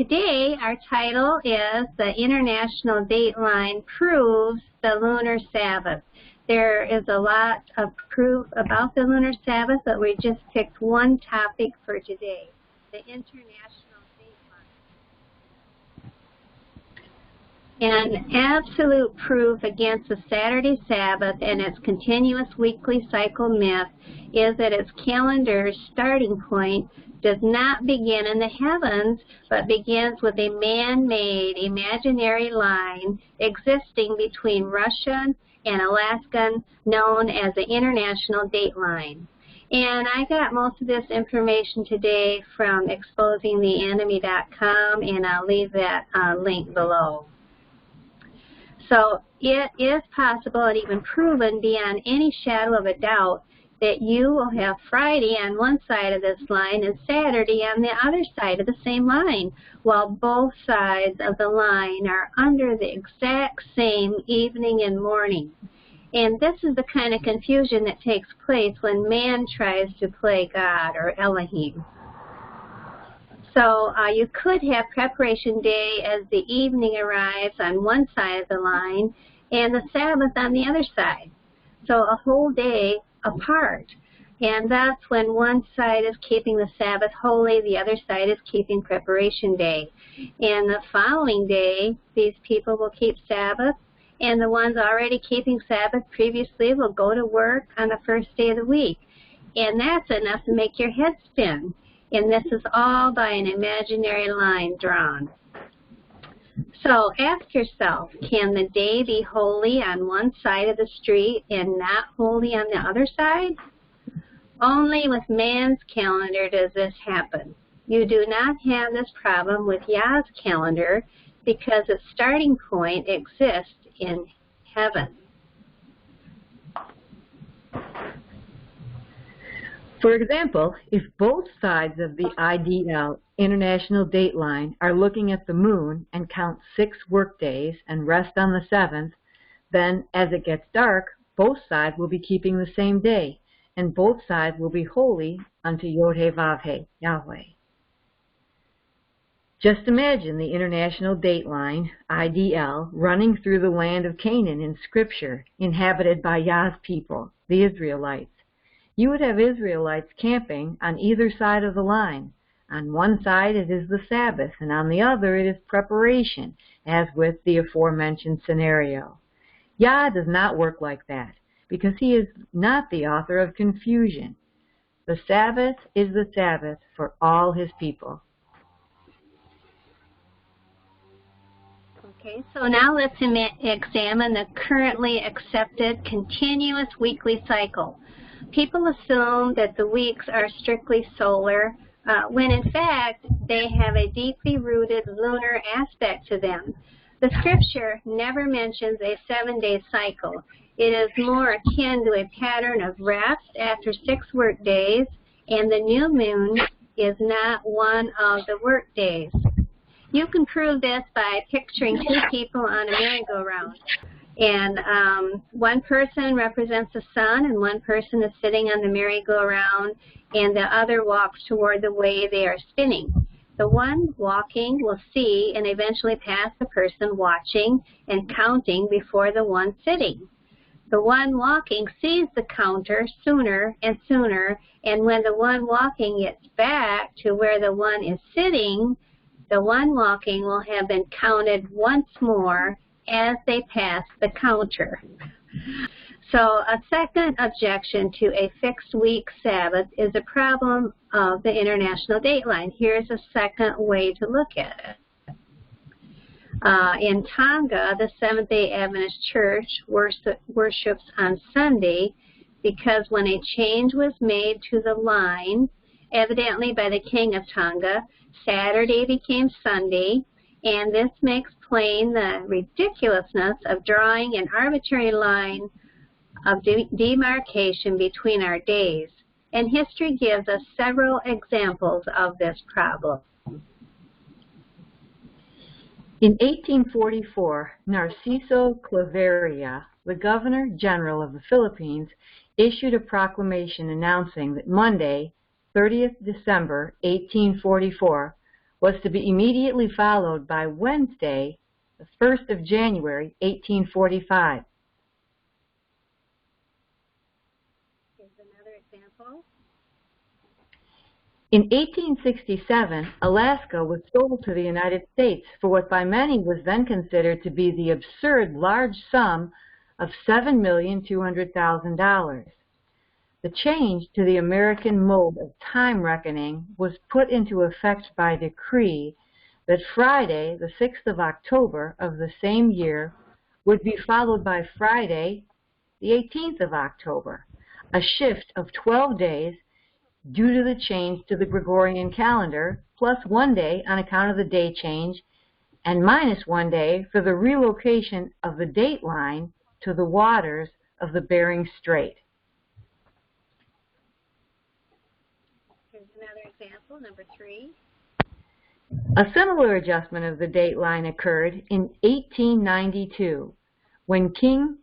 Today, our title is The International Dateline Proves the Lunar Sabbath. There is a lot of proof about the Lunar Sabbath, but we just picked one topic for today, the International Dateline. An absolute proof against the Saturday Sabbath and its continuous weekly cycle myth is that its calendar's starting point does not begin in the heavens, but begins with a man-made imaginary line existing between Russia and Alaska known as the International Dateline. And I got most of this information today from exposingtheenemy.com, and I'll leave that link below. So it is possible and even proven beyond any shadow of a doubt that you will have Friday on one side of this line and Saturday on the other side of the same line, while both sides of the line are under the exact same evening and morning. And this is the kind of confusion that takes place when man tries to play God or Elohim. So you could have preparation day as the evening arrives on one side of the line and the Sabbath on the other side. So a whole day apart. And that's when one side is keeping the Sabbath holy, the other side is keeping preparation day. And the following day, these people will keep Sabbath, and the ones already keeping Sabbath previously will go to work on the first day of the week. And that's enough to make your head spin. And this is all by an imaginary line drawn. So ask yourself, can the day be holy on one side of the street and not holy on the other side? Only with man's calendar does this happen. You do not have this problem with Yah's calendar because its starting point exists in heaven. For example, if both sides of the IDL, International Dateline, are looking at the moon and count 6 workdays and rest on the 7th, then as it gets dark, both sides will be keeping the same day, and both sides will be holy unto YHVH, Yahweh. Just imagine the International Dateline, IDL, running through the land of Canaan in Scripture, inhabited by Yah's people, the Israelites. You would have Israelites camping on either side of the line. On one side it is the Sabbath, and on the other it is preparation, as with the aforementioned scenario. Yah does not work like that, because he is not the author of confusion. The Sabbath is the Sabbath for all his people. Okay, so now let's examine the currently accepted continuous weekly cycle. People assume that the weeks are strictly solar, when in fact they have a deeply rooted lunar aspect to them. The scripture never mentions a 7-day cycle. It is more akin to a pattern of rest after 6 work days, and the new moon is not one of the work days. You can prove this by picturing 2 people on a merry-go-round. And one person represents the sun, and one person is sitting on the merry-go-round, and the other walks toward the way they are spinning. The one walking will see and eventually pass the person watching and counting before the one sitting. The one walking sees the counter sooner and sooner, and when the one walking gets back to where the one is sitting, the one walking will have been counted once more as they pass the counter. So a second objection to a fixed week Sabbath is a problem of the International Dateline. Here's a second way to look at it. In Tonga, the Seventh-day Adventist Church worships on Sunday because when a change was made to the line, evidently by the king of Tonga, Saturday became Sunday, and this makes plain the ridiculousness of drawing an arbitrary line of demarcation between our days. And history gives us several examples of this problem. In 1844, Narciso Claveria, the Governor General of the Philippines, issued a proclamation announcing that Monday, 30th December 1844, was to be immediately followed by Wednesday, the 1st of January, 1845. Here's another example. In 1867, Alaska was sold to the United States for what by many was then considered to be the absurd large sum of $7,200,000. The change to the American mode of time reckoning was put into effect by decree that Friday, the 6th of October of the same year, would be followed by Friday, the 18th of October, a shift of 12 days due to the change to the Gregorian calendar, plus 1 day on account of the day change, and minus 1 day for the relocation of the date line to the waters of the Bering Strait. Here's another example, number 3. A similar adjustment of the date line occurred in 1892 when King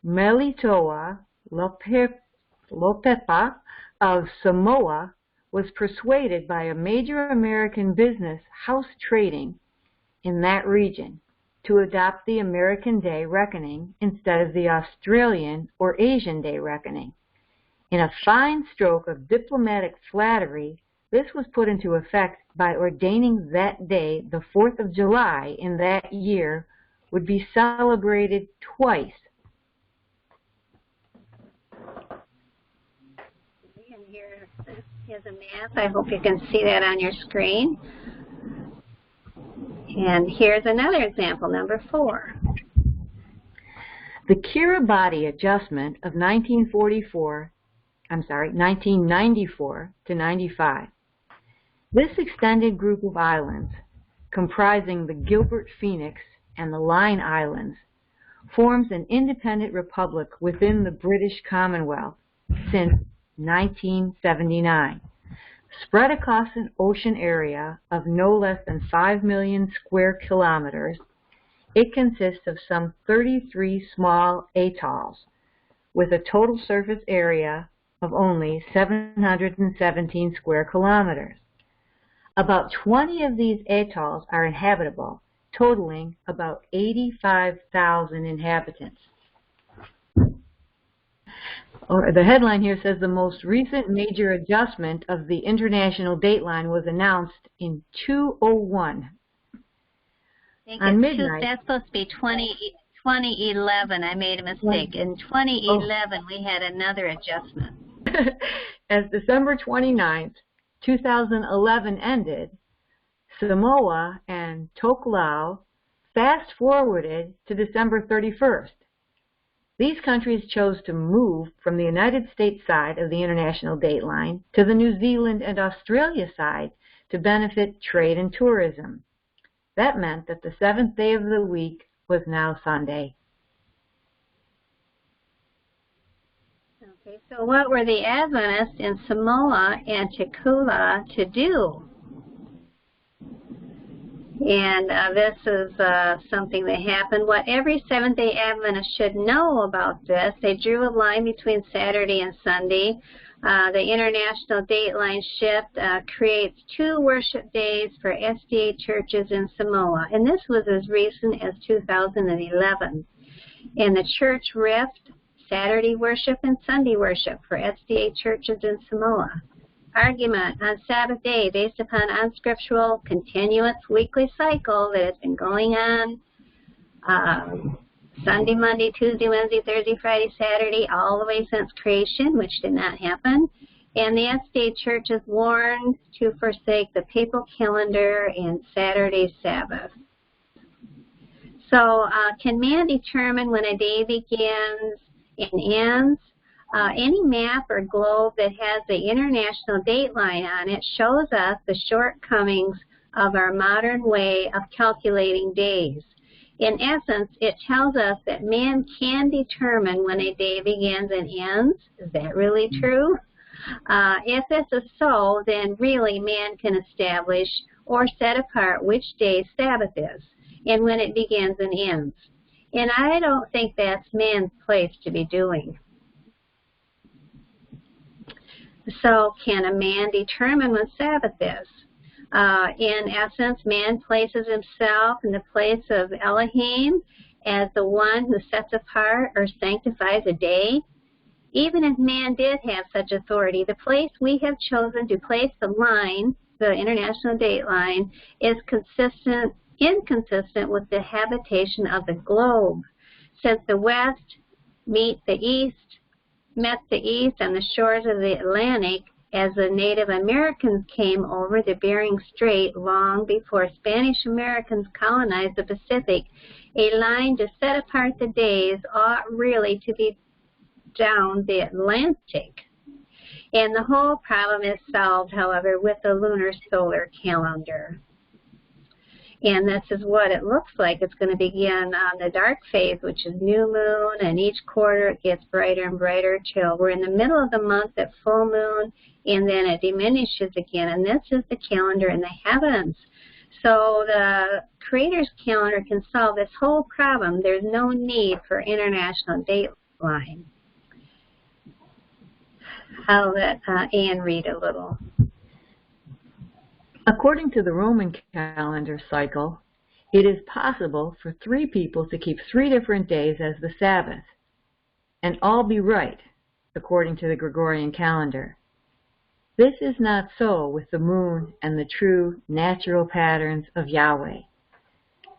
Melitoa Lopepa of Samoa was persuaded by a major American business house trading in that region to adopt the American day reckoning instead of the Australian or Asian day reckoning. In a fine stroke of diplomatic flattery, this was put into effect by ordaining that day, the 4th of July in that year, would be celebrated twice. And here's a map. I hope you can see that on your screen. And here's another example, number 4. The Kiribati adjustment of 1994 to 95. This extended group of islands, comprising the Gilbert Phoenix and the Line Islands, forms an independent republic within the British Commonwealth since 1979. Spread across an ocean area of no less than 5 million square kilometers, it consists of some 33 small atolls with a total surface area of only 717 square kilometers. About 20 of these atolls are inhabitable, totaling about 85,000 inhabitants. The headline here says the most recent major adjustment of the international dateline was announced in 2001. On midnight. That's supposed to be 2011. I made a mistake. In 2011, we had another adjustment. As December 29th, 2011 ended, Samoa and Tokelau fast-forwarded to December 31st. These countries chose to move from the United States side of the international dateline to the New Zealand and Australia side to benefit trade and tourism. That meant that the 7th day of the week was now Sunday. Okay, so what were the Adventists in Samoa and Tokelau to do? And this is something that happened. What every Seventh-day Adventist should know about this, they drew a line between Saturday and Sunday. The international dateline shift creates 2 worship days for SDA churches in Samoa. And this was as recent as 2011. And the church rift, Saturday worship and Sunday worship for SDA churches in Samoa. Argument on Sabbath day based upon unscriptural, continuous weekly cycle that has been going on Sunday, Monday, Tuesday, Wednesday, Thursday, Friday, Saturday, all the way since creation, which did not happen. And the SDA church is warned to forsake the papal calendar and Saturday Sabbath. So can man determine when a day begins and ends? Any map or globe that has the international dateline on it shows us the shortcomings of our modern way of calculating days. In essence, it tells us that man can determine when a day begins and ends. Is that really true? If this is so, then really man can establish or set apart which day Sabbath is and when it begins and ends. And I don't think that's man's place to be doing. So can a man determine when Sabbath is? In essence, man places himself in the place of Elohim as the one who sets apart or sanctifies a day. Even if man did have such authority, the place we have chosen to place the line, the international date line, is inconsistent with the habitation of the globe. Since the West met the East on the shores of the Atlantic as the Native Americans came over the Bering Strait long before Spanish Americans colonized the Pacific, a line to set apart the days ought really to be down the Atlantic. And the whole problem is solved, however, with the lunar solar calendar. And this is what it looks like. It's going to begin on the dark phase, which is new moon, and each quarter it gets brighter and brighter till we're in the middle of the month at full moon, and then it diminishes again. And this is the calendar in the heavens. So the Creator's calendar can solve this whole problem. There's no need for international date line. I'll let Anne read a little. According to the Roman calendar cycle, it is possible for 3 people to keep 3 different days as the Sabbath, and all be right, according to the Gregorian calendar. This is not so with the moon and the true natural patterns of Yahweh.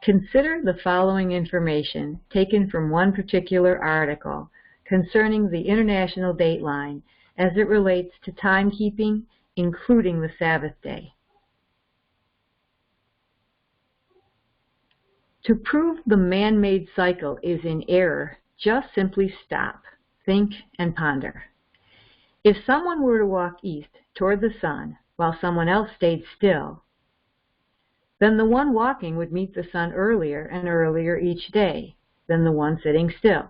Consider the following information taken from one particular article concerning the international date line as it relates to timekeeping, including the Sabbath day. To prove the man-made cycle is in error, just simply stop, think, and ponder. If someone were to walk east toward the sun while someone else stayed still, then the one walking would meet the sun earlier and earlier each day than the one sitting still,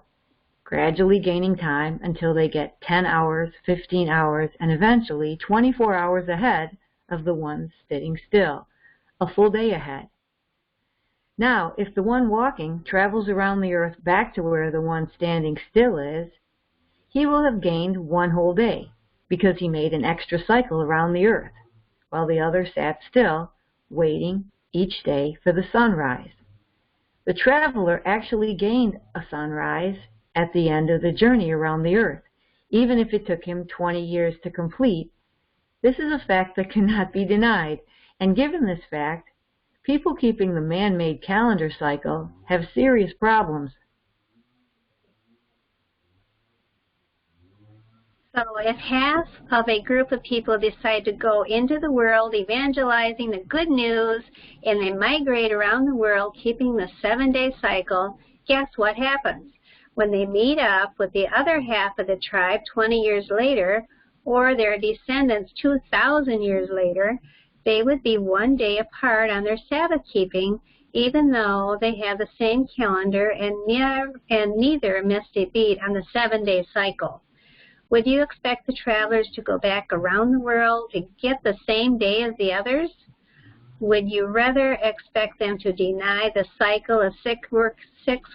gradually gaining time until they get 10 hours, 15 hours, and eventually 24 hours ahead of the one sitting still, a full day ahead. Now, if the one walking travels around the earth back to where the one standing still is, he will have gained 1 whole day because he made an extra cycle around the earth, while the other sat still, waiting each day for the sunrise. The traveler actually gained a sunrise at the end of the journey around the earth, even if it took him 20 years to complete. This is a fact that cannot be denied, and given this fact, people keeping the man-made calendar cycle have serious problems. So if half of a group of people decide to go into the world evangelizing the good news and they migrate around the world keeping the 7-day cycle, guess what happens? When they meet up with the other half of the tribe 20 years later, or their descendants 2,000 years later, they would be 1 day apart on their Sabbath keeping, even though they have the same calendar and neither missed a beat on the 7-day cycle. Would you expect the travelers to go back around the world to get the same day as the others? Would you rather expect them to deny the cycle of 6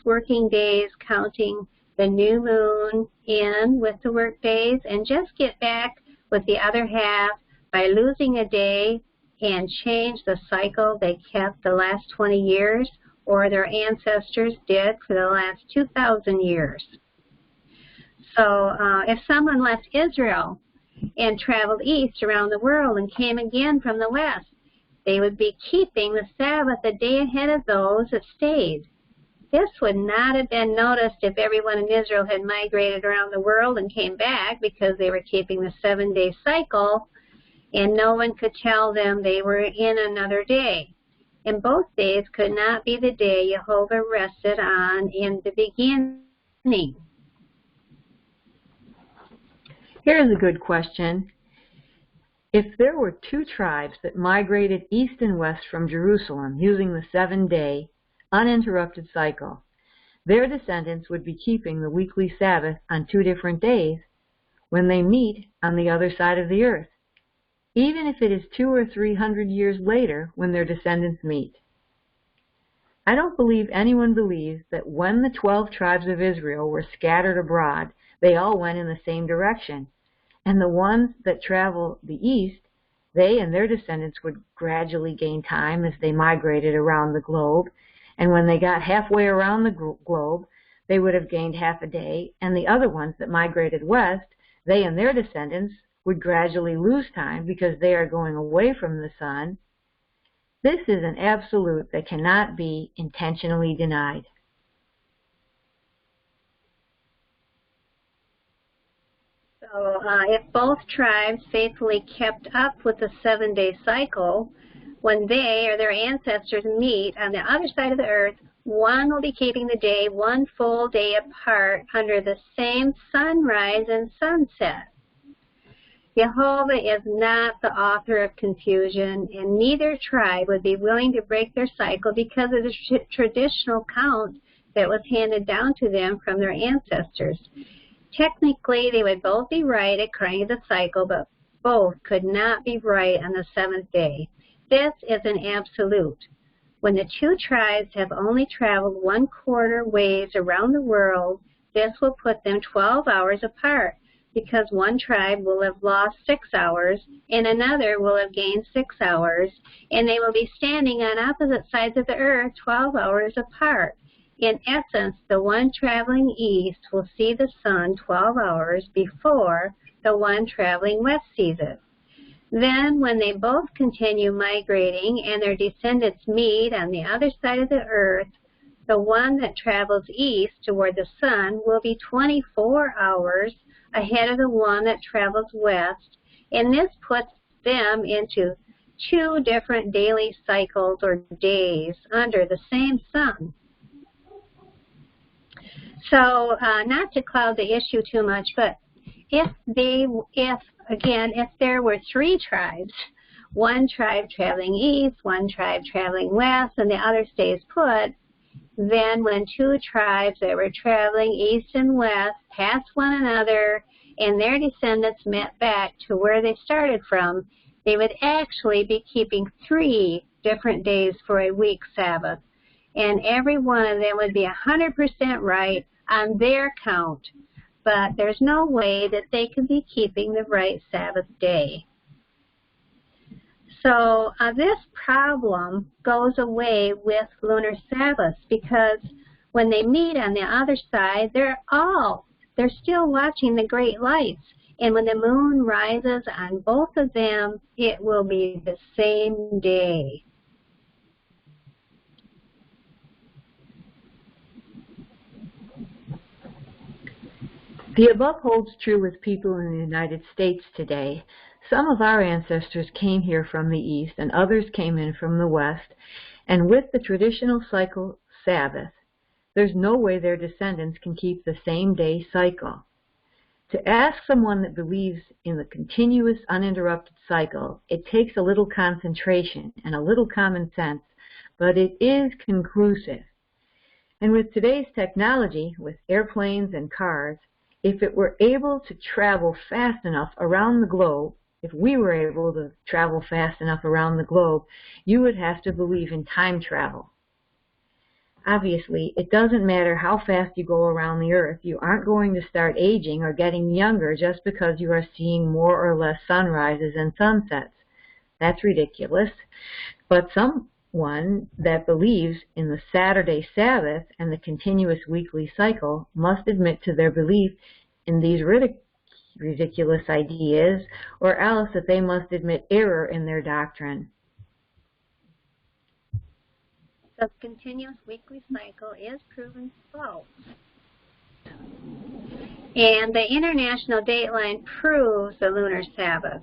working days, counting the new moon in with the work days, and just get back with the other half by losing a day and change the cycle they kept the last 20 years, or their ancestors did for the last 2,000 years? So if someone left Israel and traveled east around the world and came again from the west, they would be keeping the Sabbath a day ahead of those that stayed. This would not have been noticed if everyone in Israel had migrated around the world and came back because they were keeping the 7-day cycle, and no one could tell them they were in another day. And both days could not be the day Jehovah rested on in the beginning. Here's a good question. If there were 2 tribes that migrated east and west from Jerusalem using the 7-day, uninterrupted cycle, their descendants would be keeping the weekly Sabbath on 2 different days when they meet on the other side of the earth, even if it is 200 or 300 years later when their descendants meet. I don't believe anyone believes that when the 12 tribes of Israel were scattered abroad, they all went in the same direction, and the ones that travel the east They and their descendants would gradually gain time as they migrated around the globe, and when they got halfway around the globe, they would have gained half a day, and the other ones that migrated west, they and their descendants would gradually lose time because they are going away from the sun. This is an absolute that cannot be intentionally denied. So if both tribes faithfully kept up with the 7-day cycle, when they or their ancestors meet on the other side of the earth, one will be keeping the day one full day apart under the same sunrise and sunset. Jehovah is not the author of confusion, and neither tribe would be willing to break their cycle because of the traditional count that was handed down to them from their ancestors. Technically, they would both be right according to the cycle, but both could not be right on the 7th day. This is an absolute. When the two tribes have only traveled 1/4 ways around the world, this will put them 12 hours apart, because one tribe will have lost 6 hours and another will have gained 6 hours, and they will be standing on opposite sides of the earth 12 hours apart. In essence, the one traveling east will see the sun 12 hours before the one traveling west sees it. Then, when they both continue migrating and their descendants meet on the other side of the earth, the one that travels east toward the sun will be 24 hours ahead of the one that travels west, and this puts them into 2 different daily cycles or days under the same sun. So, not to cloud the issue too much, but if there were 3 tribes, one tribe traveling east, one tribe traveling west, and the other stays put, then when 2 tribes that were traveling east and west passed one another and their descendants met back to where they started from, they would actually be keeping 3 different days for a week Sabbath, and every one of them would be 100% right on their count, but there's no way that they could be keeping the right Sabbath day. So this problem goes away with Lunar Sabbath, because when they meet on the other side, they're still watching the great lights, and when the moon rises on both of them, it will be the same day. The above holds true with people in the United States today. Some of our ancestors came here from the east and others came in from the west, and with the traditional cycle Sabbath, there's no way their descendants can keep the same day cycle. To ask someone that believes in the continuous uninterrupted cycle, it takes a little concentration and a little common sense, but it is conclusive. And with today's technology, with airplanes and cars, if it were able to travel fast enough around the globe, if we were able to travel fast enough around the globe, you would have to believe in time travel. Obviously, it doesn't matter how fast you go around the earth. You aren't going to start aging or getting younger just because you are seeing more or less sunrises and sunsets. That's ridiculous. But someone that believes in the Saturday Sabbath and the continuous weekly cycle must admit to their belief in these ridiculous ideas, or else that they must admit error in their doctrine. The continuous weekly cycle is proven false. And the International Dateline proves the Lunar Sabbath.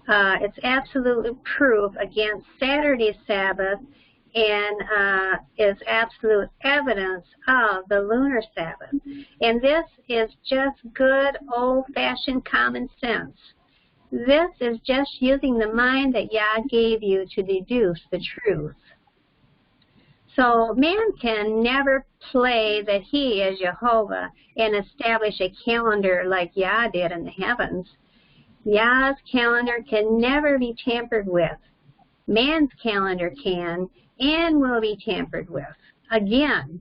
It's absolute proof against Saturday Sabbath, and is absolute evidence of the Lunar Sabbath. And this is just good old-fashioned common sense. This is just using the mind that Yah gave you to deduce the truth. So man can never play that he is Jehovah and establish a calendar like Yah did in the heavens. Yah's calendar can never be tampered with. Man's calendar can and will be tampered with. Again,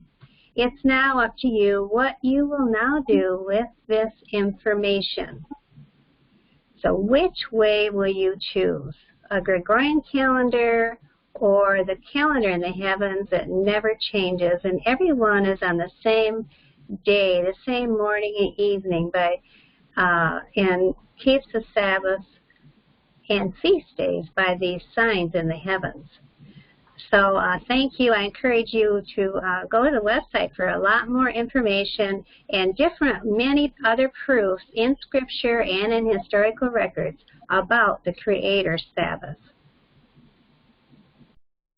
it's now up to you what you will now do with this information. So which way will you choose? a Gregorian calendar or the calendar in the heavens that never changes, and everyone is on the same day, the same morning and evening, and keeps the Sabbath and feast days by these signs in the heavens. So thank you. I encourage you to go to the website for a lot more information and many other proofs in Scripture and in historical records about the Creator's Sabbath.